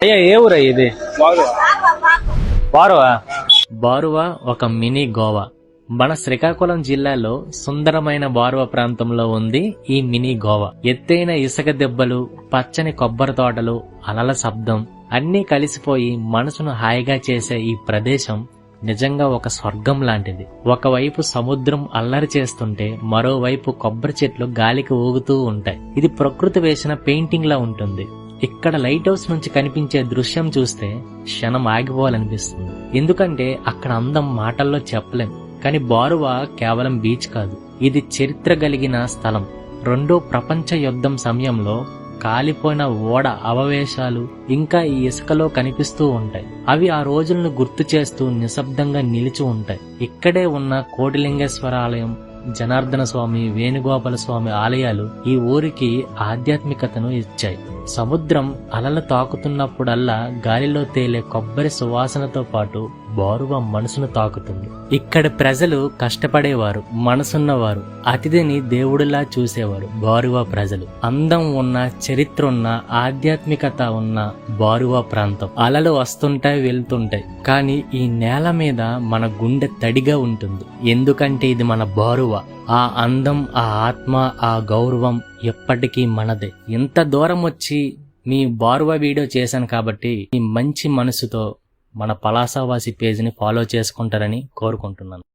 అయ్యా ఏ ఊరా ఇది? బారువా. బారువా ఒక మినీ గోవా. మన శ్రీకాకుళం జిల్లాలో సుందరమైన బారువా ప్రాంతంలో ఉంది ఈ మినీ గోవా. ఎత్తైన ఇసుక దెబ్బలు, పచ్చని కొబ్బరి తోటలు, అలల శబ్దం అన్నీ కలిసిపోయి మనసును హాయిగా చేసే ఈ ప్రదేశం నిజంగా ఒక స్వర్గం లాంటిది. ఒకవైపు సముద్రం అల్లరి చేస్తుంటే మరోవైపు కొబ్బరి చెట్లు గాలికి ఊగుతూ ఉంటాయి. ఇది ప్రకృతి వేసిన పెయింటింగ్ లా ఉంటుంది. ఇక్కడ లైట్ హౌస్ నుంచి కనిపించే దృశ్యం చూస్తే క్షణం ఆగిపోవాలనిపిస్తుంది. ఎందుకంటే అక్కడ అందం మాటల్లో చెప్పలేం. కానీ బారువా కేవలం బీచ్ కాదు, ఇది చరిత్ర కలిగిన స్థలం. రెండో ప్రపంచ యుద్ధం సమయంలో కాలిపోయిన ఓడ అవశేషాలు ఇంకా ఈ ఇసుకలో కనిపిస్తూ ఉంటాయి. అవి ఆ రోజులను గుర్తు చేస్తూ నిశ్శబ్దంగా నిలిచి ఉంటాయి. ఇక్కడే ఉన్న కోటిలింగేశ్వర ఆలయం, జనార్దన స్వామి, వేణుగోపాల స్వామి ఆలయాలు ఈ ఊరికి ఆధ్యాత్మికతను ఇచ్చాయి. సముద్రం అలలు తాకుతున్నప్పుడల్లా గాలిలో తేలే కొబ్బరి సువాసనతో పాటు బారువా మనసును తాకుతుంది. ఇక్కడి ప్రజలు కష్టపడేవారు, మనసున్నవారు, అతిథిని దేవుడిలా చూసేవారు. బారువా ప్రజలు అందం ఉన్న, చరిత్ర ఉన్న, ఆధ్యాత్మికత ఉన్న బారువా ప్రాంతం. అలలు వస్తుంటాయి, వెళ్తుంటాయి, కానీ ఈ నేల మీద మన గుండె తడిగా ఉంటుంది. ఎందుకంటే ఇది మన బారువా. ఆ అందం, ఆ ఆత్మ, ఆ గౌరవం ఎప్పటికీ మనదే. ఇంత దూరం వచ్చి మీ బారువా వీడియో చేశాను కాబట్టి ఈ మంచి మనసుతో మన పలాసవాసి పేజ్ని ఫాలో చేసుకుంటారని కోరుకుంటున్నాను.